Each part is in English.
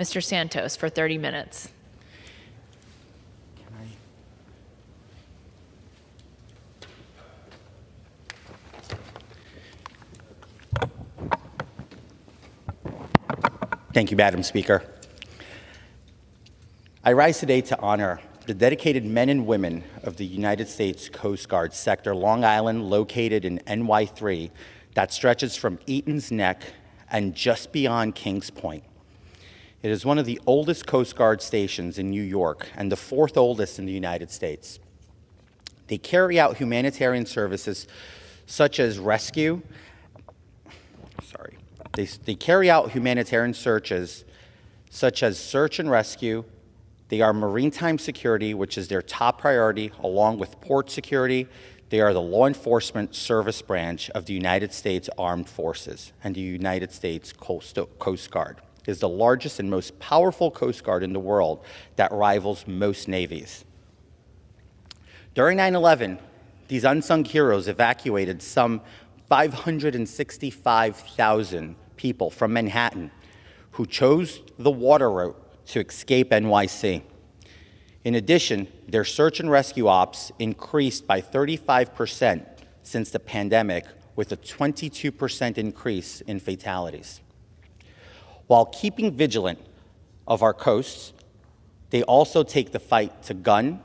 Mr. Santos for 30 minutes. Thank you, Madam Speaker. I rise today to honor the dedicated men and women of the United States Coast Guard Sector Long Island, located in NY3, that stretches from Eaton's Neck and just beyond Kings Point. It is one of the oldest Coast Guard stations in New York and the fourth oldest in the United States. They carry out humanitarian services such as rescue. They carry out humanitarian searches such as search and rescue. They are maritime security, which is their top priority, along with port security. They are the law enforcement service branch of the United States Armed Forces and the United States Coast Guard. It is the largest and most powerful Coast Guard in the world that rivals most navies. During 9/11, these unsung heroes evacuated some 565,000 people from Manhattan who chose the water route to escape NYC. In addition, their search and rescue ops increased by 35% since the pandemic, with a 22% increase in fatalities. While keeping vigilant of our coasts, they also take the fight to gun,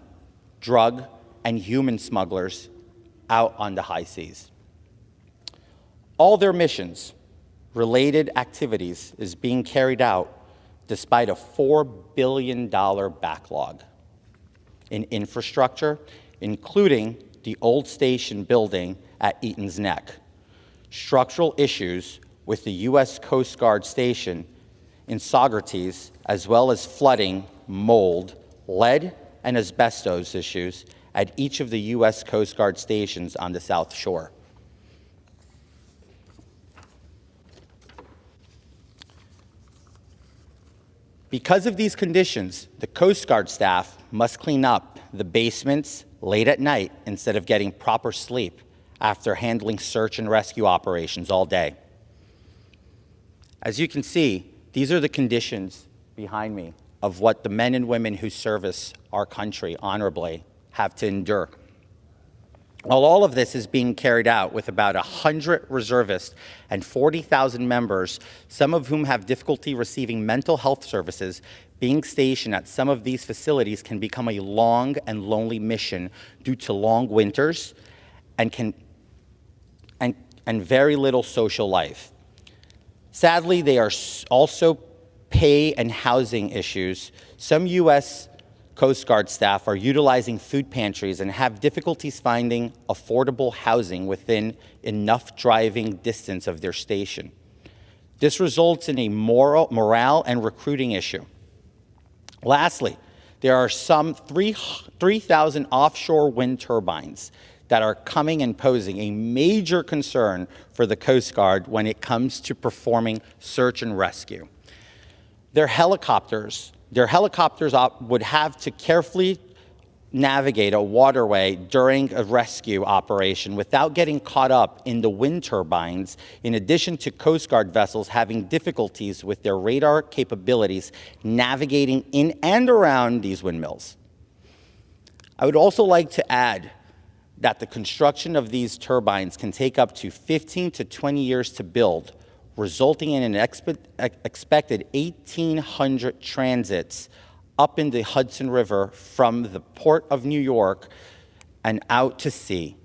drug, and human smugglers out on the high seas. All their missions related activities is being carried out despite a $4 billion backlog in infrastructure, including the old station building at Eaton's Neck, structural issues with the U.S. Coast Guard station in Saugerties, as well as flooding, mold, lead, and asbestos issues at each of the U.S. Coast Guard stations on the South Shore. Because of these conditions, the Coast Guard staff must clean up the basements late at night instead of getting proper sleep after handling search and rescue operations all day. As you can see, these are the conditions behind me of what the men and women who service our country honorably have to endure. While all of this is being carried out with about 100 reservists and 40,000 members, some of whom have difficulty receiving mental health services, being stationed at some of these facilities can become a long and lonely mission due to long winters and very little social life. Sadly, they are also pay and housing issues. Some U.S. Coast Guard staff are utilizing food pantries and have difficulties finding affordable housing within enough driving distance of their station. This results in a morale and recruiting issue. Lastly, there are some 3,000 offshore wind turbines that are coming and posing a major concern for the Coast Guard when it comes to performing search and rescue. Their helicopters would have to carefully navigate a waterway during a rescue operation without getting caught up in the wind turbines, in addition to Coast Guard vessels having difficulties with their radar capabilities navigating in and around these windmills. I would also like to add that the construction of these turbines can take up to 15 to 20 years to build, resulting in an expected 1,800 transits up in the Hudson River from the Port of New York and out to sea.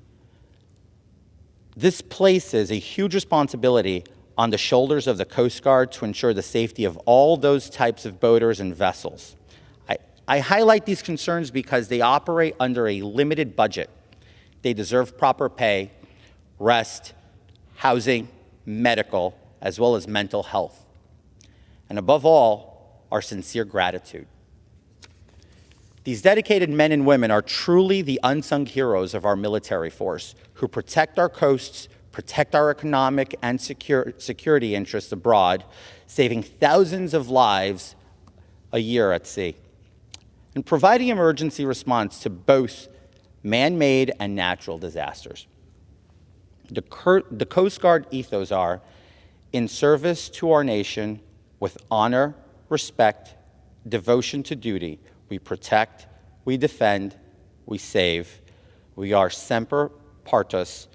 This places a huge responsibility on the shoulders of the Coast Guard to ensure the safety of all those types of boaters and vessels. I highlight these concerns because they operate under a limited budget. They deserve proper pay, rest, housing, medical, as well as mental health. And above all, our sincere gratitude. These dedicated men and women are truly the unsung heroes of our military force, who protect our coasts, protect our economic and security interests abroad, saving thousands of lives a year at sea, and providing emergency response to both man-made and natural disasters. The Coast Guard ethos are in service to our nation with honor, respect, devotion to duty, we protect, we defend, we save. We are Semper Partus.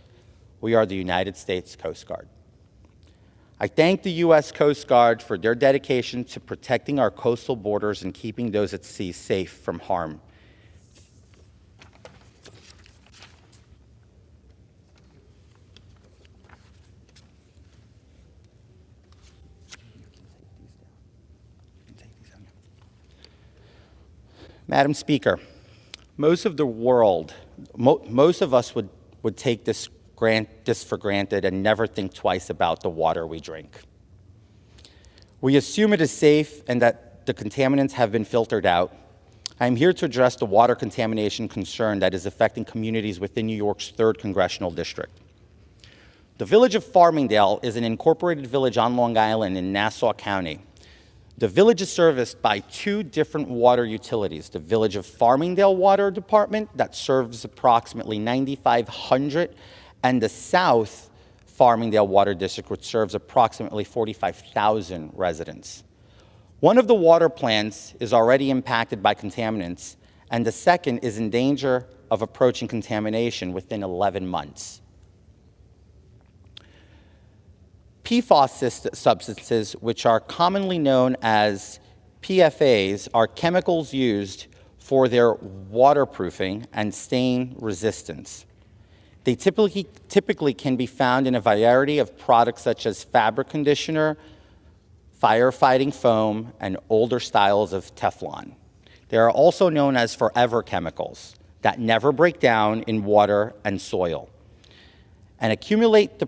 We are the United States Coast Guard. I thank the U.S. Coast Guard for their dedication to protecting our coastal borders and keeping those at sea safe from harm. Madam Speaker, most of the world, most of us would take this for granted and never think twice about the water we drink. We assume it is safe and that the contaminants have been filtered out. I am here to address the water contamination concern that is affecting communities within New York's 3rd Congressional District. The village of Farmingdale is an incorporated village on Long Island in Nassau County. The village is serviced by 2 different water utilities, the Village of Farmingdale Water Department that serves approximately 9,500, and the South Farmingdale Water District, which serves approximately 45,000 residents. One of the water plants is already impacted by contaminants, and the second is in danger of approaching contamination within 11 months. PFAS substances, which are commonly known as PFAs, are chemicals used for their waterproofing and stain resistance. They typically can be found in a variety of products such as fabric conditioner, firefighting foam, and older styles of Teflon. They are also known as forever chemicals that never break down in water and soil and accumulate the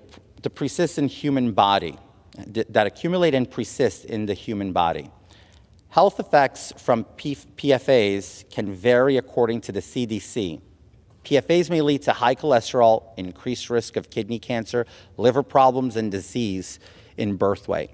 persistent human body, that accumulate and persist in the human body. Health effects from PFAs can vary according to the CDC. PFAs may lead to high cholesterol, increased risk of kidney cancer, liver problems, and disease in birth weight.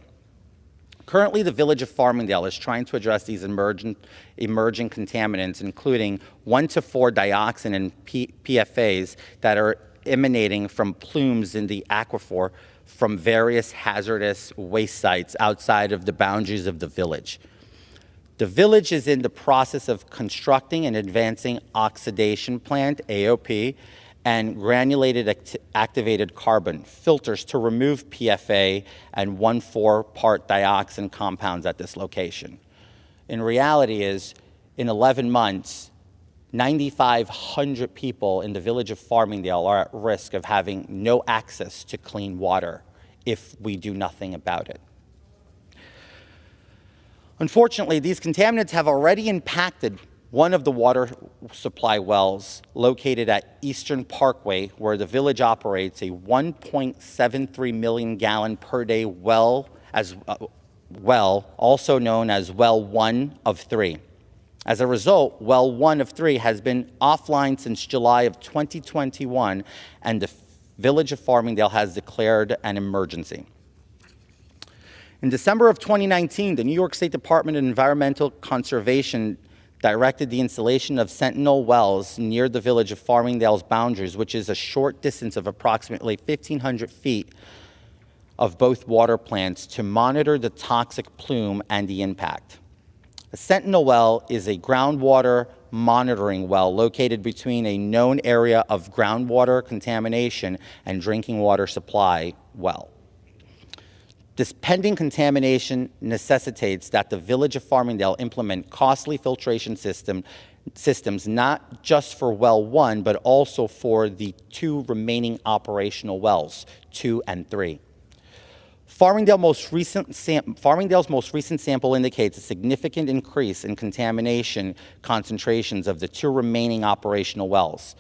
Currently, the village of Farmingdale is trying to address these emerging contaminants, including 1,4-dioxin and PFAs that are emanating from plumes in the aquifer from various hazardous waste sites outside of the boundaries of the village. The village is in the process of constructing an advancing oxidation plant, AOP, and granulated activated carbon filters to remove PFA and 1,4-part dioxin compounds at this location. In reality is, in 11 months, 9,500 people in the village of Farmingdale are at risk of having no access to clean water if we do nothing about it. Unfortunately, these contaminants have already impacted one of the water supply wells located at Eastern Parkway, where the village operates a 1.73 million gallon per day well, also known as Well 1 of 3. As a result, Well 1 of 3 has been offline since July of 2021, and the village of Farmingdale has declared an emergency. In December of 2019, the New York State Department of Environmental Conservation directed the installation of sentinel wells near the village of Farmingdale's boundaries, which is a short distance of approximately 1,500 feet of both water plants, to monitor the toxic plume and the impact. A sentinel well is a groundwater monitoring well located between a known area of groundwater contamination and drinking water supply well. This pending contamination necessitates that the village of Farmingdale implement costly filtration systems not just for Well 1, but also for the 2 remaining operational wells, 2 and 3. Farmingdale's most recent sample indicates a significant increase in contamination concentrations of the 2 remaining operational wells.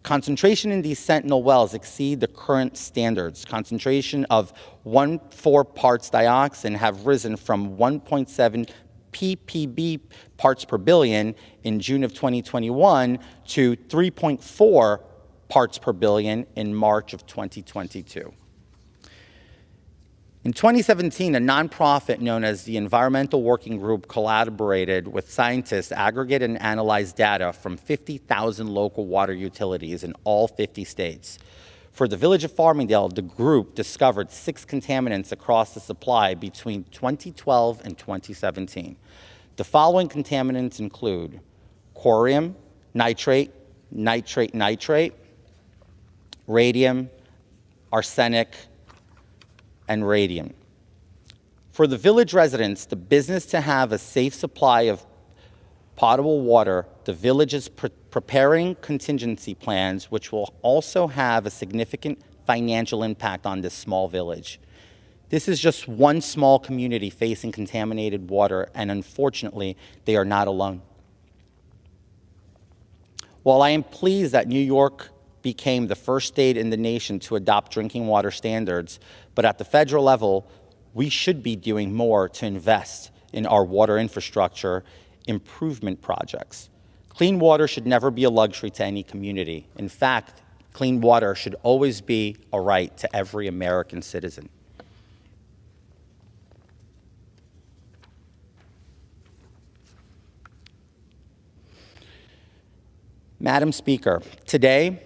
Concentration in these sentinel wells exceed the current standards. Concentration of 1,4 parts dioxin have risen from 1.7 ppb parts per billion in June of 2021 to 3.4 parts per billion in March of 2022. In 2017, a nonprofit known as the Environmental Working Group collaborated with scientists, aggregated and analyzed data from 50,000 local water utilities in all 50 states. For the village of Farmingdale, the group discovered 6 contaminants across the supply between 2012 and 2017. The following contaminants include corium, nitrate, nitrate, radium, arsenic, and radium. For the village residents, the business to have a safe supply of potable water, the village is preparing contingency plans, which will also have a significant financial impact on this small village. This is just one small community facing contaminated water, and unfortunately, they are not alone. While I am pleased that New York became the first state in the nation to adopt drinking water standards, but at the federal level, we should be doing more to invest in our water infrastructure improvement projects. Clean water should never be a luxury to any community. In fact, clean water should always be a right to every American citizen. Madam Speaker, today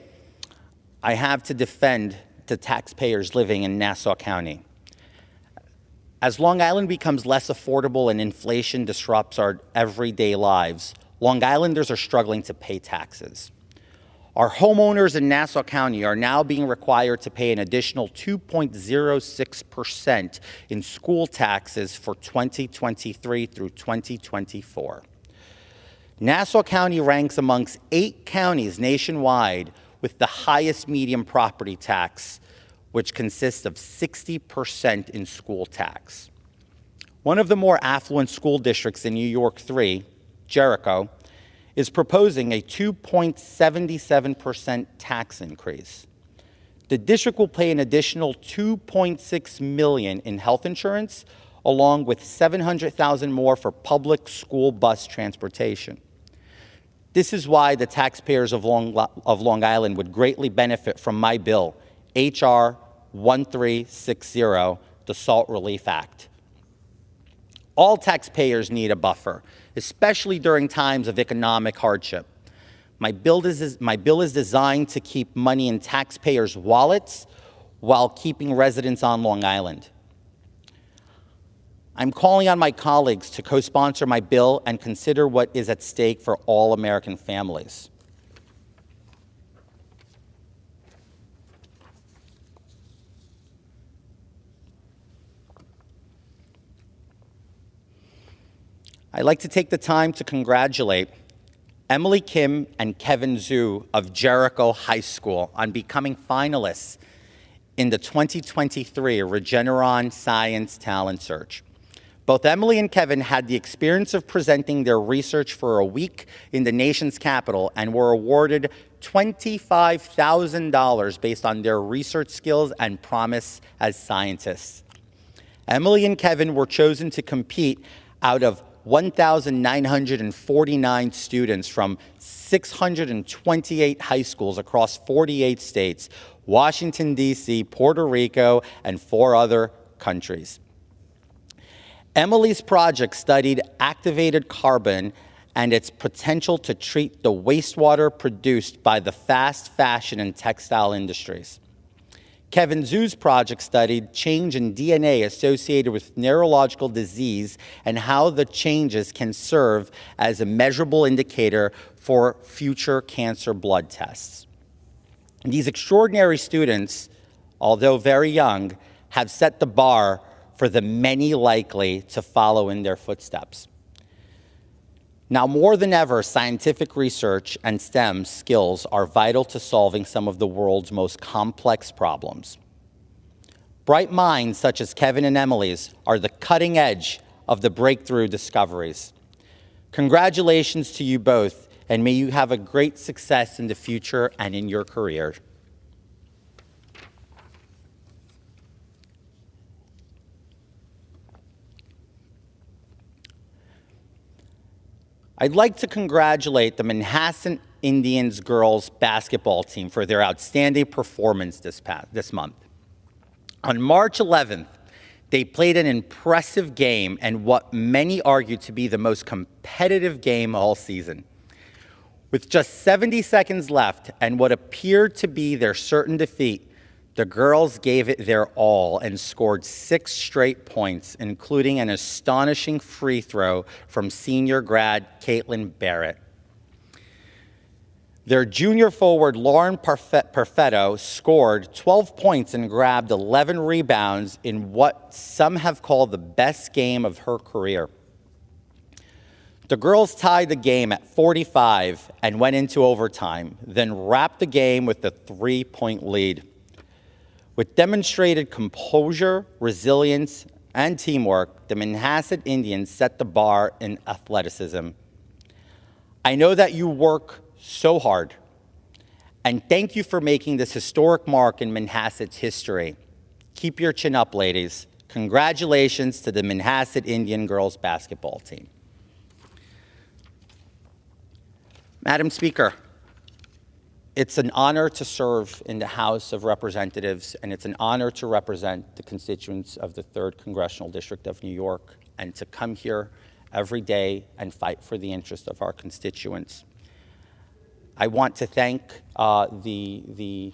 I have to defend the taxpayers living in Nassau County. As Long Island becomes less affordable and inflation disrupts our everyday lives, Long Islanders are struggling to pay taxes. Our homeowners in Nassau County are now being required to pay an additional 2.06% in school taxes for 2023 through 2024. Nassau County ranks amongst 8 counties nationwide with the highest median property tax, which consists of 60% in school tax. One of the more affluent school districts in New York 3, Jericho, is proposing a 2.77% tax increase. The district will pay an additional $2.6 million in health insurance, along with $700,000 more for public school bus transportation. This is why the taxpayers of Long Island would greatly benefit from my bill, H.R. 1360, the SALT Relief Act. All taxpayers need a buffer, especially during times of economic hardship. My bill is designed to keep money in taxpayers' wallets while keeping residents on Long Island. I'm calling on my colleagues to co-sponsor my bill and consider what is at stake for all American families. I'd like to take the time to congratulate Emily Kim and Kevin Zhu of Jericho High School on becoming finalists in the 2023 Regeneron Science Talent Search. Both Emily and Kevin had the experience of presenting their research for a week in the nation's capital and were awarded $25,000 based on their research skills and promise as scientists. Emily and Kevin were chosen to compete out of 1,949 students from 628 high schools across 48 states, Washington, D.C., Puerto Rico, and 4 other countries. Emily's project studied activated carbon and its potential to treat the wastewater produced by the fast fashion and textile industries. Kevin Zhu's project studied change in DNA associated with neurological disease and how the changes can serve as a measurable indicator for future cancer blood tests. These extraordinary students, although very young, have set the bar for the many likely to follow in their footsteps. Now, more than ever, scientific research and STEM skills are vital to solving some of the world's most complex problems. Bright minds such as Kevin and Emily's are the cutting edge of the breakthrough discoveries. Congratulations to you both, and may you have a great success in the future and in your career. I'd like to congratulate the Manhasset Indians girls basketball team for their outstanding performance this month. On March 11th, they played an impressive game and what many argue to be the most competitive game all season. With just 70 seconds left and what appeared to be their certain defeat, The girls gave it their all and scored 6 straight points, including an astonishing free throw from senior grad Caitlin Barrett. Their junior forward, Lauren Perfetto, scored 12 points and grabbed 11 rebounds in what some have called the best game of her career. The girls tied the game at 45 and went into overtime, then wrapped the game with a 3-point lead. With demonstrated composure, resilience, and teamwork, the Manhasset Indians set the bar in athleticism. I know that you work so hard, and thank you for making this historic mark in Manhasset's history. Keep your chin up, ladies. Congratulations to the Manhasset Indian girls basketball team. Madam Speaker, it's an honor to serve in the House of Representatives, and it's an honor to represent the constituents of the 3rd Congressional District of New York, and to come here every day and fight for the interests of our constituents. I want to thank the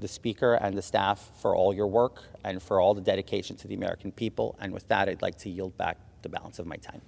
Speaker and the staff for all your work and for all the dedication to the American people. And with that, I'd like to yield back the balance of my time.